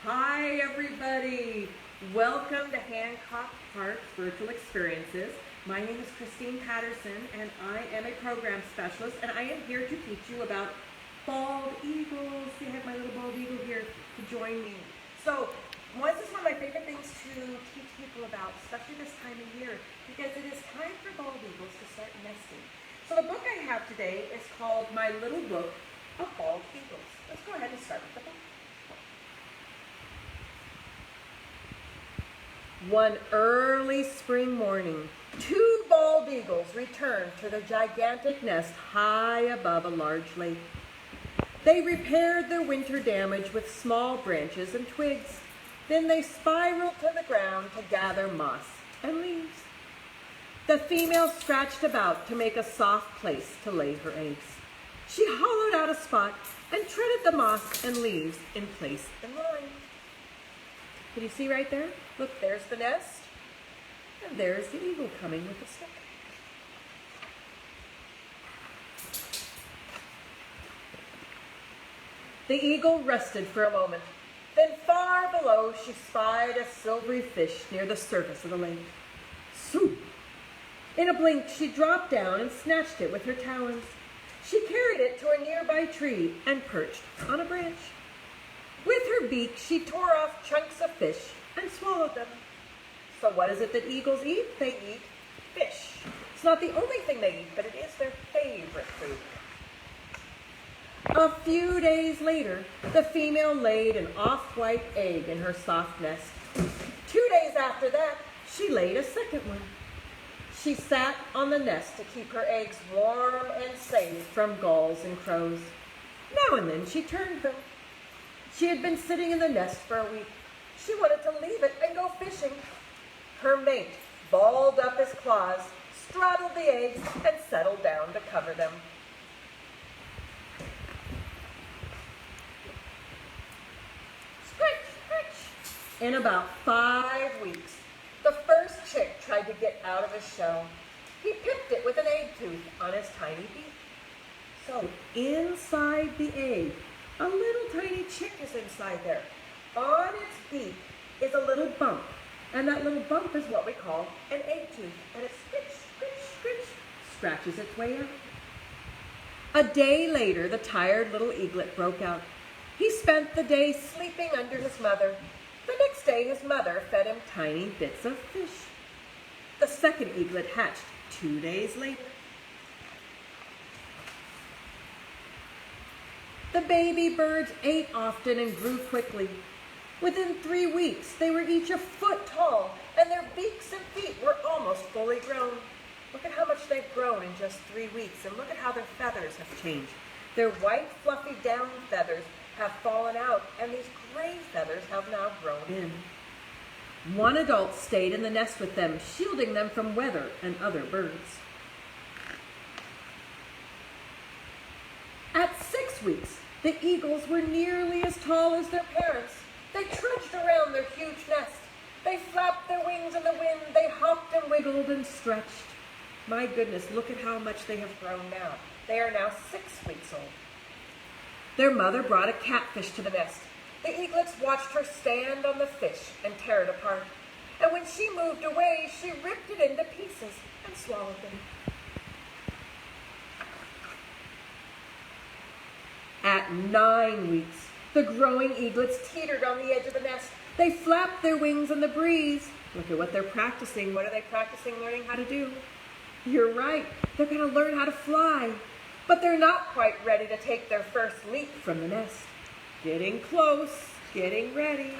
Hi everybody! Welcome to Hancock Park Virtual Experiences. My name is Patterson and I am a program specialist and I am here to teach you about bald eagles. See, I have my little bald eagle here to join me. So, this is one of my favorite things to teach people about, especially this time of year, because it is time for bald eagles to start nesting. So the book I have today is called My Little Book of Bald Eagles. Let's go ahead and start with the book. One early spring morning, two bald eagles returned to their gigantic nest high above a large lake. They repaired their winter damage with small branches and twigs. Then they spiraled to the ground to gather moss and leaves. The female scratched about to make a soft place to lay her eggs. She hollowed out a spot and treaded the moss and leaves in place in line. Can you see right there? Look, there's the nest, and there's the eagle coming with the stick. The eagle rested for a moment. Then far below she spied a silvery fish near the surface of the lake. Swoop! In a blink she dropped down and snatched it with her talons. She carried it to a nearby tree and perched on a branch. With her beak, she tore off chunks of fish and swallowed them. So what is it that eagles eat? They eat fish. It's not the only thing they eat, but it is their favorite food. A few days later, the female laid an off-white egg in her soft nest. 2 days after that, she laid a second one. She sat on the nest to keep her eggs warm and safe from gulls and crows. Now and then she turned them. She had been sitting in the nest for a week. She wanted to leave it and go fishing. Her mate balled up his claws, straddled the eggs, and settled down to cover them. Scritch, scritch. In about 5 weeks, the first chick tried to get out of his shell. He picked it with an egg tooth on his tiny beak. So inside the egg, a little tiny chick is inside there. On its beak is a little bump, and that little bump is what we call an egg tooth, and it scritch, scritch, scritch, scratches its way out. A day later, the tired little eaglet broke out. He spent the day sleeping under his mother. The next day, his mother fed him tiny bits of fish. The second eaglet hatched 2 days later. The baby birds ate often and grew quickly. Within 3 weeks, they were each a foot tall, and their beaks and feet were almost fully grown. Look at how much they've grown in just 3 weeks, and look at how their feathers have changed. Their white, fluffy down feathers have fallen out, and these gray feathers have now grown in. One adult stayed in the nest with them, shielding them from weather and other birds. At 6 weeks, the eagles were nearly as tall as their parents. They trudged around their huge nest. They flapped their wings in the wind. They hopped and wiggled and stretched. My goodness, look at how much they have grown now. They are now 6 weeks old. Their mother brought a catfish to the nest. The eaglets watched her stand on the fish and tear it apart. And when she moved away, she ripped it into pieces and swallowed them. At 9 weeks, the growing eaglets teetered on the edge of the nest. They flapped their wings in the breeze. Look at what they're practicing. What are they practicing learning how to do? You're right, they're going to learn how to fly. But they're not quite ready to take their first leap from the nest. Getting close, getting ready.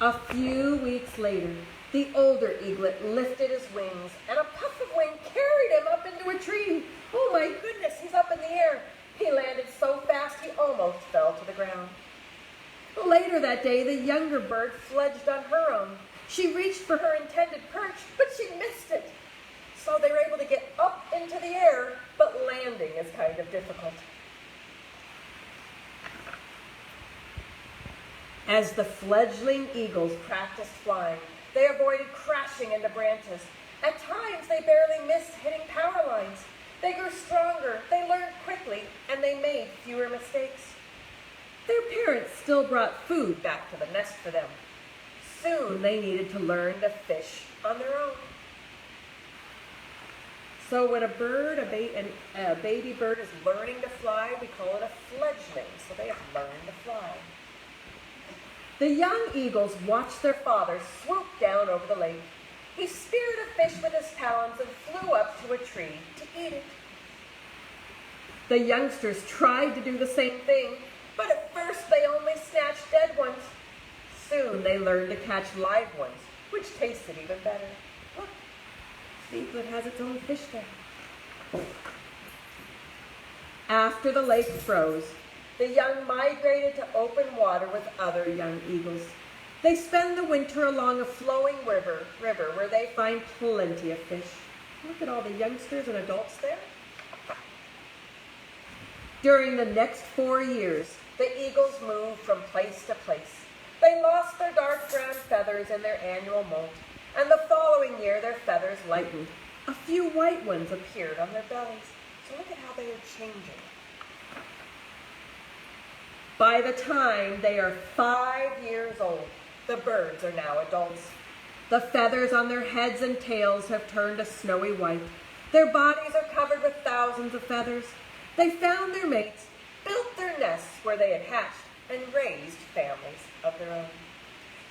A few weeks later, the older eaglet lifted his wings, and a puff of wind carried him up into a tree. Oh my goodness, he's up in the air. He landed so fast he almost fell to the ground. Later that day, the younger bird fledged on her own. She reached for her intended perch, but she missed it. So they were able to get up into the air, but landing is kind of difficult. As the fledgling eagles practiced flying, they avoided crashing into branches. At times, they barely missed hitting power lines. They grew stronger, they learned quickly, and they made fewer mistakes. Their parents still brought food back to the nest for them. Soon they needed to learn to fish on their own. So when a baby bird is learning to fly, we call it a fledgling. So they have learned to fly. The young eagles watched their father swoop down over the lake. He speared a fish with his talons and flew up to a tree to eat it. The youngsters tried to do the same thing, but at first they only snatched dead ones. Soon they learned to catch live ones, which tasted even better. Look, the eaglet has its own fish there. After the lake froze, the young migrated to open water with other young eagles. They spend the winter along a flowing river where they find plenty of fish. Look at all the youngsters and adults there. During the next 4 years, the eagles moved from place to place. They lost their dark brown feathers in their annual molt, and the following year their feathers lightened. A few white ones appeared on their bellies. So look at how they are changing. By the time they are 5 years old, the birds are now adults. The feathers on their heads and tails have turned a snowy white. Their bodies are covered with thousands of feathers. They found their mates, built their nests where they had hatched, and raised families of their own.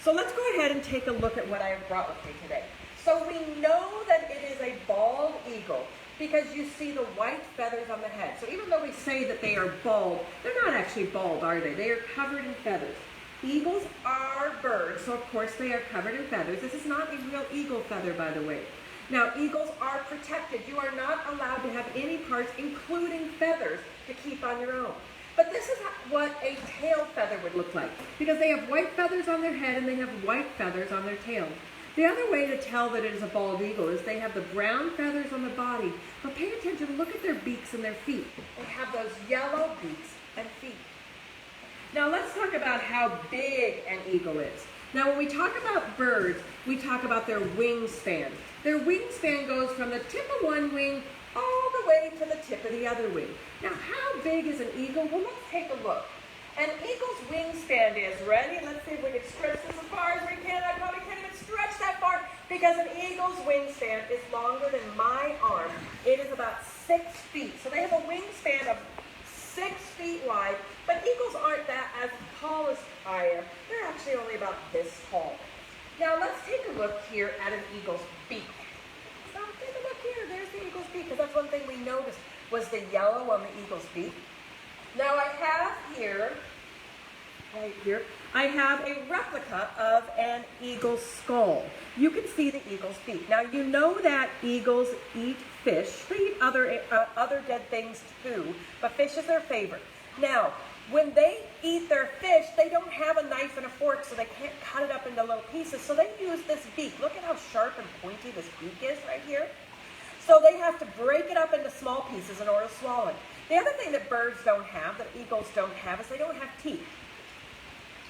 So let's go ahead and take a look at what I have brought with me today. So we know that it is a bald eagle because you see the white feathers on the head. So even though we say that they are bald, they're not actually bald, are they? They are covered in feathers. Eagles are birds, so of course they are covered in feathers. This is not a real eagle feather, by the way. Now, eagles are protected. You are not allowed to have any parts, including feathers, to keep on your own. But this is what a tail feather would look like, because they have white feathers on their head and they have white feathers on their tail. The other way to tell that it is a bald eagle is they have the brown feathers on the body. But pay attention, look at their beaks and their feet. They have those yellow beaks and feet. Now let's talk about how big an eagle is. Now when we talk about birds, we talk about their wingspan. Their wingspan goes from the tip of one wing all the way to the tip of the other wing. Now how big is an eagle? Well, let's take a look. An eagle's wingspan is, ready? Let's see if we can stretch this as far as we can. I probably can't even stretch that far because an eagle's wingspan is longer than my arm. It is about 6 feet. So they have a wingspan of 6 feet wide, but eagles aren't that as tall as I am. They're actually only about this tall. Now let's take a look here at an eagle's beak. So take a look here. There's the eagle's beak, because that's one thing we noticed was the yellow on the eagle's beak. Now I have here, right here, I have a replica of an eagle's skull. You can see the eagle's beak. Now you know that eagles eat fish. They eat other dead things too, but fish is their favorite. Now, when they eat their fish, they don't have a knife and a fork, so they can't cut it up into little pieces. So they use this beak. Look at how sharp and pointy this beak is right here. So they have to break it up into small pieces in order to swallow it. The other thing that birds don't have, that eagles don't have, is they don't have teeth.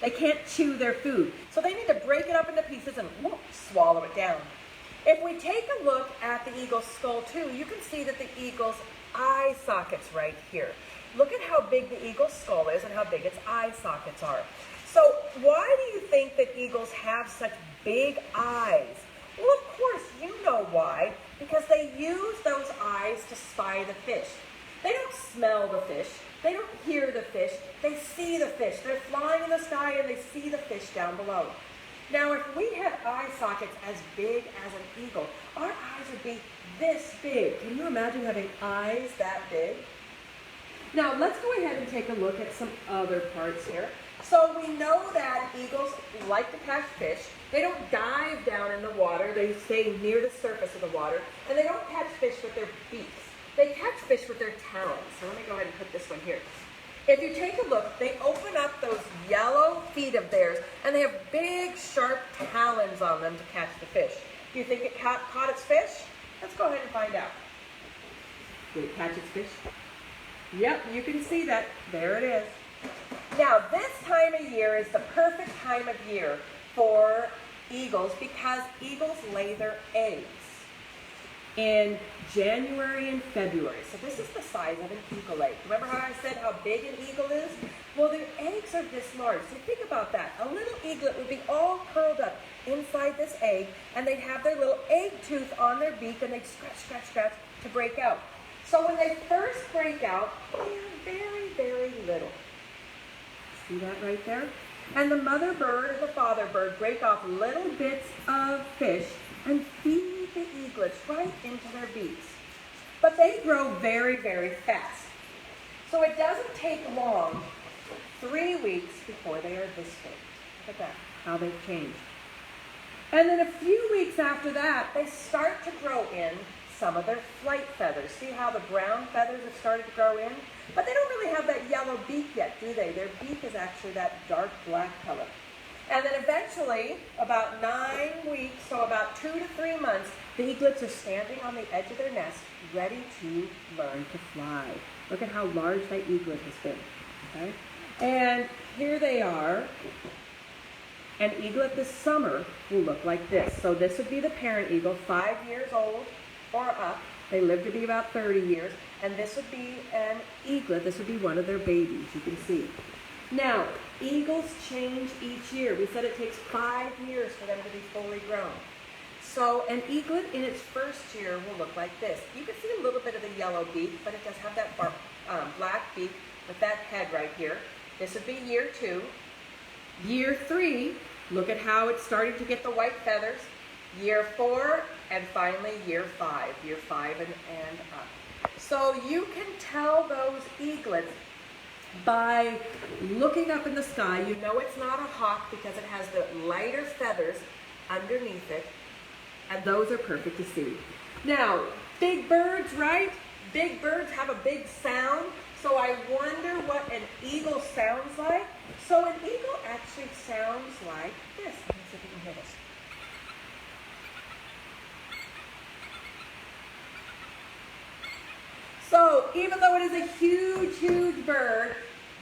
They can't chew their food. So they need to break it up into pieces and swallow it down. If we take a look at the eagle's skull too, you can see that the eagle's eye socket's right here. Look at how big the eagle's skull is and how big its eye sockets are. So why do you think that eagles have such big eyes? Well, of course, you know why. Because they use those eyes to spy the fish. They don't smell the fish. They don't hear the fish. They see the fish. They're flying in the sky and they see the fish down below. Now, if we had eye sockets as big as an eagle, our eyes would be this big. Can you imagine having eyes that big? Now, let's go ahead and take a look at some other parts here. So we know that eagles like to catch fish. They don't dive down in the water. They stay near the surface of the water. And they don't catch fish with their beaks. They catch fish with their talons. So let me go ahead and put this one here. If you take a look, they open up those yellow feet of theirs, and they have big, sharp talons on them to catch the fish. Do you think it caught its fish? Let's go ahead and find out. Did it catch its fish? Yep, you can see that. There it is. Now, this time of year is the perfect time of year for eagles because eagles lay their eggs. in January and February. So this is the size of an eagle egg. Remember how I said how big an eagle is? Well, their eggs are this large. So think about that. A little eaglet would be all curled up inside this egg, and they'd have their little egg tooth on their beak, and they'd scratch, scratch, scratch to break out. So when they first break out, they're very, very little. See that right there? And the mother bird and the father bird break off little bits of fish and feed the eaglets right into their beaks. But they grow very, very fast. So it doesn't take long, 3 weeks before they are this big. Look at that, how they've changed. And then a few weeks after that, they start to grow in some of their flight feathers. See how the brown feathers have started to grow in? But they don't really have that yellow beak yet, do they? Their beak is actually that dark black color. And then eventually, about 9 weeks, so about 2 to 3 months, the eaglets are standing on the edge of their nest, ready to learn to fly. Look at how large that eaglet has been. Okay? And here they are. An eaglet this summer will look like this. So this would be the parent eagle, 5 years old or up. They live to be about 30 years. And this would be an eaglet. This would be one of their babies, you can see. Now, eagles change each year. We said it takes 5 years for them to be fully grown. So an eaglet in its first year will look like this. You can see a little bit of the yellow beak, but it does have that black beak with that head right here. This would be year 2. Year 3, look at how it's starting to get the white feathers. Year 4, and finally year 5. Year 5 and up. So you can tell those eaglets by looking up in the sky. You know it's not a hawk because it has the lighter feathers underneath it, and those are perfect to see. Now, big birds, right? Big birds have a big sound, so I wonder what an eagle sounds like. So an eagle actually sounds like this. Let me see if you can hear this. So even though it is a huge, huge bird,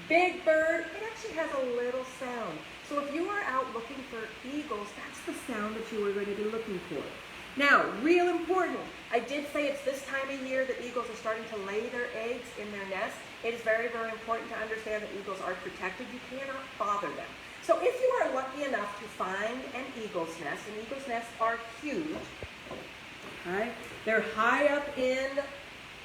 big bird, it actually has a little sound. So if you are out looking for eagles, that's the sound that you are going to be looking for. Now, real important, I did say it's this time of year that eagles are starting to lay their eggs in their nest. It is very, very important to understand that eagles are protected. You cannot bother them. So if you are lucky enough to find an eagle's nest, and eagle's nests are huge, okay? They're high up in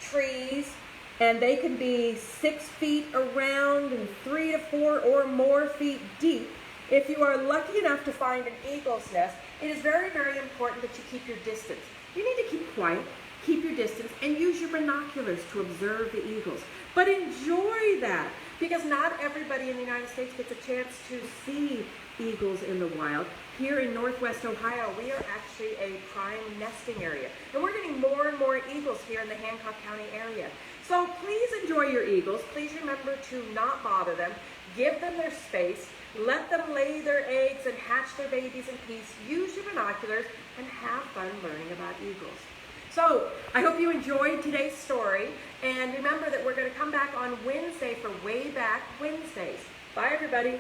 trees, and they can be 6 feet around and 3 to 4 or more feet deep. If you are lucky enough to find an eagle's nest, it is very, very important that you keep your distance. You need to keep quiet, keep your distance, and use your binoculars to observe the eagles. But enjoy that, because not everybody in the United States gets a chance to see eagles in the wild. Here in Northwest Ohio, we are actually a prime nesting area. And we're getting more and more eagles here in the Hancock County area. So please enjoy your eagles. Please remember to not bother them. Give them their space. Let them lay their eggs and hatch their babies in peace. Use your binoculars and have fun learning about eagles. So I hope you enjoyed today's story. And remember that we're going to come back on Wednesday for Way Back Wednesdays. Bye, everybody.